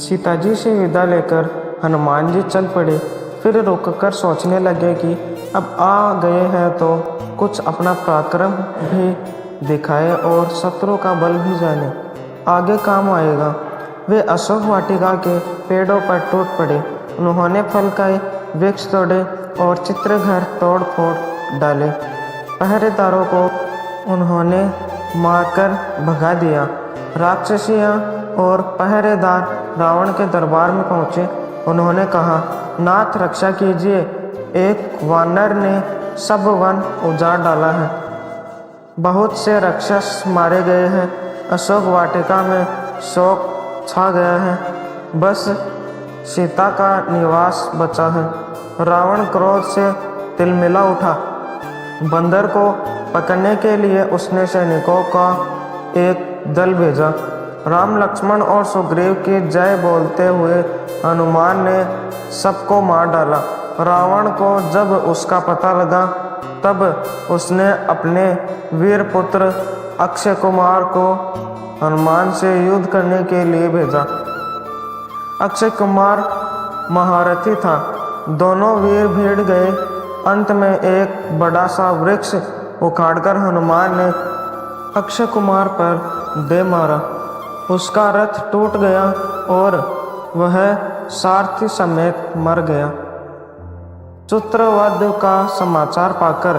सीता जी से विदा लेकर हनुमान जी चल पड़े। फिर रुककर सोचने लगे कि अब आ गए हैं तो कुछ अपना पराक्रम भी दिखाए और शत्रु का बल भी जाने, आगे काम आएगा। वे अशोक वाटिका के पेड़ों पर टूट पड़े। उन्होंने फल खाए, वृक्ष तोड़े और चित्रघर तोड़ फोड़ डाले। पहरेदारों को उन्होंने मारकर भगा दिया। राक्षसियाँ और पहरेदार रावण के दरबार में पहुँचे। उन्होंने कहा, नाथ रक्षा कीजिए, एक वानर ने सब वन उजाड़ डाला है। बहुत से राक्षस मारे गए हैं। अशोक वाटिका में शोक छा गया है। बस सीता का निवास बचा है। रावण क्रोध से तिलमिला उठा। बंदर को पकड़ने के लिए उसने सैनिकों का एक दल भेजा। राम, लक्ष्मण और सुग्रीव की जय बोलते हुए हनुमान ने सबको मार डाला। रावण को जब उसका पता लगा तब उसने अपने वीर पुत्र अक्षय कुमार को हनुमान से युद्ध करने के लिए भेजा। अक्षय कुमार महारथी था। दोनों वीर भिड़ गए। अंत में एक बड़ा सा वृक्ष उखाड़कर हनुमान ने अक्षय कुमार पर दे मारा। उसका रथ टूट गया और वह सारथी समेत मर गया। चित्रवध का समाचार पाकर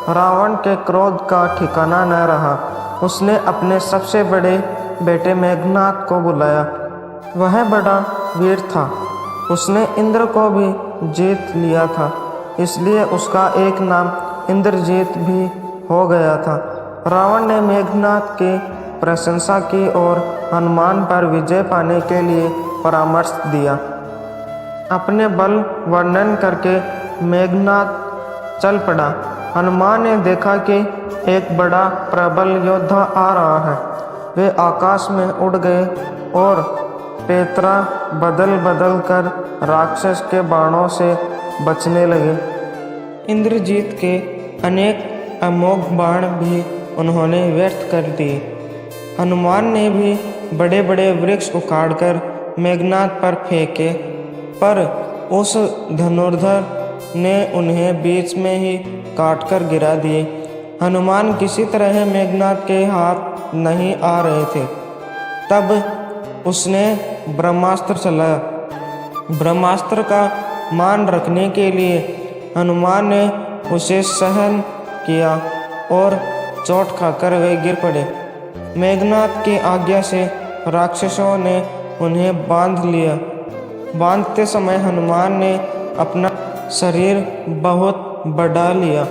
रावण के क्रोध का ठिकाना न रहा। उसने अपने सबसे बड़े बेटे मेघनाद को बुलाया। वह बड़ा वीर था। उसने इंद्र को भी जीत लिया था, इसलिए उसका एक नाम इंद्रजीत भी हो गया था। रावण ने मेघनाद की प्रशंसा की और हनुमान पर विजय पाने के लिए परामर्श दिया। अपने बल वर्णन करके मेघनाद चल पड़ा। हनुमान ने देखा कि एक बड़ा प्रबल योद्धा आ रहा है। वे आकाश में उड़ गए और पैतरा बदल बदल कर राक्षस के बाणों से बचने लगे। इंद्रजीत के अनेक अमोघ बाण भी उन्होंने व्यर्थ कर दिए। हनुमान ने भी बड़े बड़े वृक्ष उखाड़कर मेघनाद पर फेंके, पर उस धनुर्धर ने उन्हें बीच में ही काटकर गिरा दिए। हनुमान किसी तरह मेघनाद के हाथ नहीं आ रहे थे। तब उसने ब्रह्मास्त्र चलाया। ब्रह्मास्त्र का मान रखने के लिए हनुमान ने उसे सहन किया और चोट खाकर वे गिर पड़े। मेघनाद की आज्ञा से राक्षसों ने उन्हें बांध लिया। बांधते समय हनुमान ने अपना शरीर बहुत बढ़ा लिया।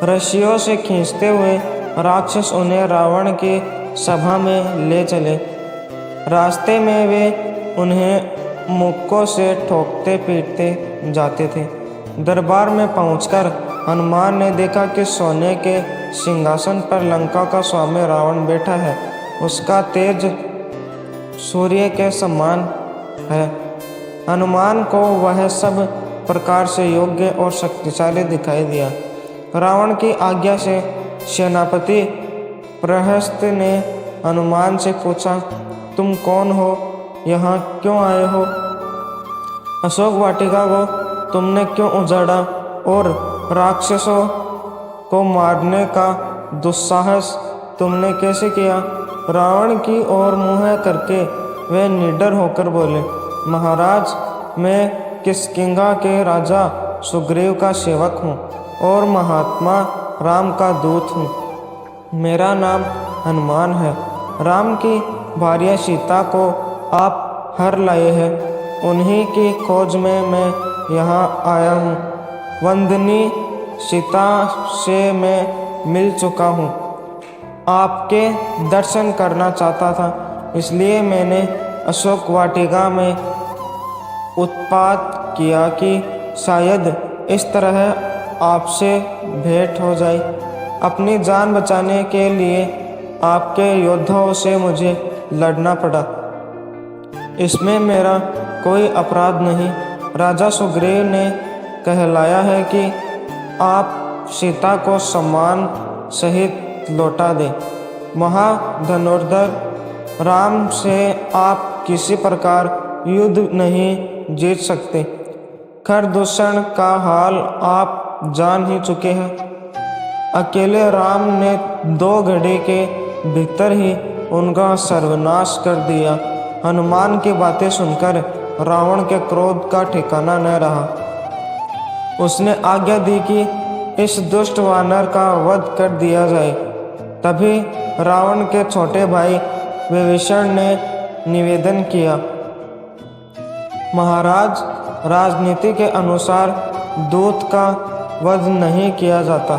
रस्सियों से खींचते हुए राक्षस उन्हें रावण की सभा में ले चले। रास्ते में वे उन्हें मुक्कों से ठोकते पीटते जाते थे। दरबार में पहुंचकर हनुमान ने देखा कि सोने के सिंहासन पर लंका का स्वामी रावण बैठा है। उसका तेज सूर्य के समान है। हनुमान को वह सब प्रकार से योग्य और शक्तिशाली दिखाई दिया। रावण की आज्ञा से सेनापति प्रहस्त ने हनुमान से पूछा, तुम कौन हो? यहाँ क्यों आए हो? अशोक वाटिका को तुमने क्यों उजाड़ा और राक्षसों को मारने का दुस्साहस तुमने कैसे किया? रावण की ओर मुँह करके वे निडर होकर बोले, महाराज, मैं किष्किंधा के राजा सुग्रीव का सेवक हूँ और महात्मा राम का दूत हूँ। मेरा नाम हनुमान है। राम की भार्या सीता को आप हर लाए हैं। उन्हीं की खोज में मैं यहाँ आया हूँ। वंदनी सीता से मैं मिल चुका हूँ। आपके दर्शन करना चाहता था, इसलिए मैंने अशोक वाटिका में उत्पात किया कि शायद इस तरह आपसे भेंट हो जाए। अपनी जान बचाने के लिए आपके योद्धाओं से मुझे लड़ना पड़ा। इसमें मेरा कोई अपराध नहीं। राजा सुग्रीव ने कहलाया है कि आप सीता को सम्मान सहित लौटा दें। महाधनुर्धर राम से आप किसी प्रकार युद्ध नहीं जीत सकते। खरदूषण का हाल आप जान ही चुके हैं। अकेले राम ने 2 घड़ी के भीतर ही उनका सर्वनाश कर दिया। हनुमान की बातें सुनकर रावण के क्रोध का ठिकाना न रहा। उसने आज्ञा दी कि इस दुष्ट वानर का वध कर दिया जाए। तभी रावण के छोटे भाई विभीषण ने निवेदन किया, महाराज, राजनीति के अनुसार दूत का वध नहीं किया जाता।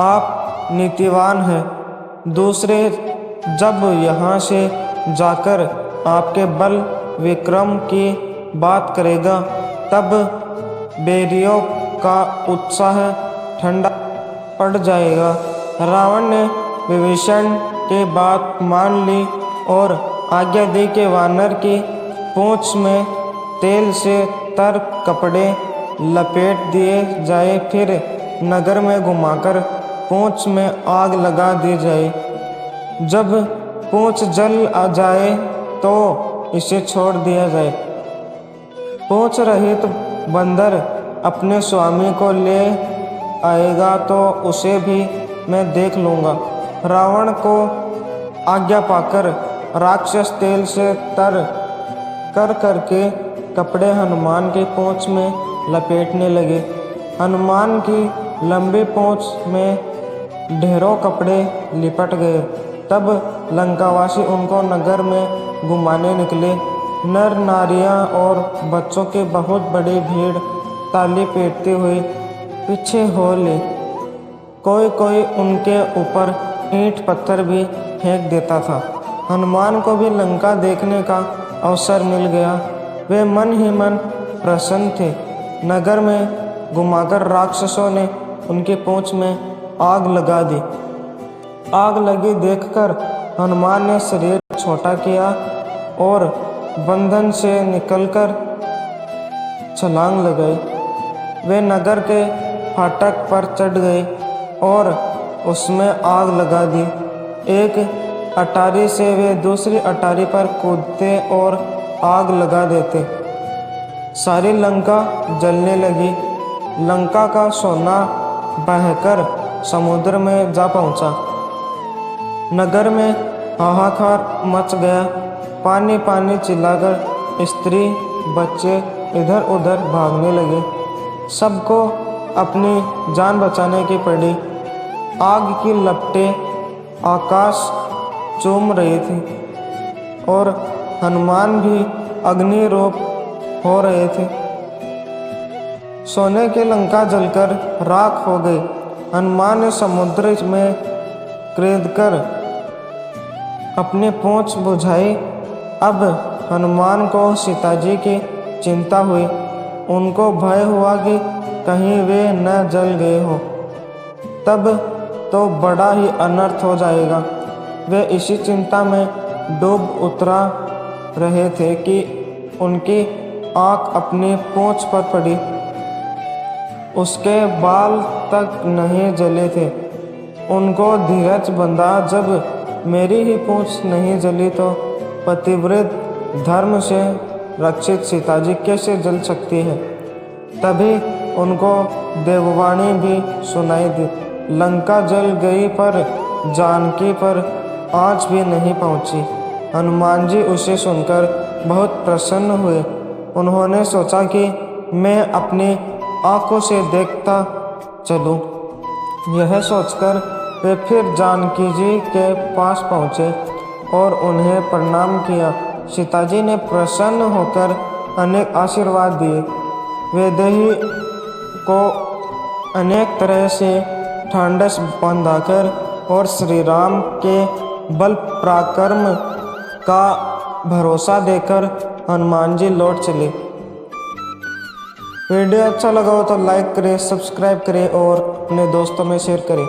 आप नीतिवान हैं। दूसरे जब यहाँ से जाकर आपके बल विक्रम की बात करेगा, तब बैरियों का उत्साह ठंडा पड़ जाएगा। रावण ने विभीषण की बात मान ली और आज्ञा दी कि वानर की पूंछ में तेल से तर कपड़े लपेट दिए जाए, फिर नगर में घुमाकर पूंछ में आग लगा दी जाए। जब पूंछ जल आ जाए तो इसे छोड़ दिया जाए। पूंछ रहित बंदर अपने स्वामी को ले आएगा तो उसे भी मैं देख लूँगा। रावण को आज्ञा पाकर राक्षस तेल से तर करके कपड़े हनुमान की पूंछ में लपेटने लगे। हनुमान की लंबी पूंछ में ढेरों कपड़े लिपट गए। तब लंकावासी उनको नगर में घुमाने निकले। नर नारियां और बच्चों की बहुत बड़ी भीड़ ताली पीटती हुई पीछे हो ली। कोई कोई उनके ऊपर ईंट पत्थर भी फेंक देता था। हनुमान को भी लंका देखने का अवसर मिल गया। वे मन ही मन प्रसन्न थे। नगर में घुमाकर राक्षसों ने उनकी पूंछ में आग लगा दी। आग लगी देखकर हनुमान ने शरीर छोटा किया और बंधन से निकलकर छलांग लगाई। वे नगर के फाटक पर चढ़ गए और उसमें आग लगा दी। एक अटारी से वे दूसरी अटारी पर कूदते और आग लगा देते। सारी लंका जलने लगी। लंका का सोना बहकर समुद्र में जा पहुंचा। नगर में हाहाकार मच गया। पानी पानी चिल्लाकर स्त्री बच्चे इधर उधर भागने लगे। सबको अपनी जान बचाने की पड़ी। आग की लपटें आकाश चूम रही थी और हनुमान भी अग्नि रूप हो रहे थे। सोने की लंका जलकर राख हो गई। हनुमान ने समुद्र में कूदकर अपनी पूंछ बुझाई। अब हनुमान को सीता जी की चिंता हुई। उनको भय हुआ कि कहीं वे न जल गए हो, तब तो बड़ा ही अनर्थ हो जाएगा। वे इसी चिंता में डूब उतरा रहे थे कि उनकी आँख अपनी पूंछ पर पड़ी। उसके बाल तक नहीं जले थे। उनको धीरज बंधा, जब मेरी ही पूंछ नहीं जली तो पतिव्रत धर्म से रक्षित सीता जी कैसे जल सकती है। तभी उनको देववाणी भी सुनाई दी। लंका जल गई पर जानकी पर आँच भी नहीं पहुँची। हनुमान जी उसे सुनकर बहुत प्रसन्न हुए। उन्होंने सोचा कि मैं अपनी आँखों से देखता चलूं। यह सोचकर वे फिर जानकी जी के पास पहुँचे और उन्हें प्रणाम किया। सीता जी ने प्रसन्न होकर अनेक आशीर्वाद दिए। वैदेही को अनेक तरह से ढांढस बंधाकर और श्री राम के बल पराक्रम का भरोसा देकर हनुमान जी लौट चले। वीडियो अच्छा लगा हो तो लाइक करें, सब्सक्राइब करें और अपने दोस्तों में शेयर करें।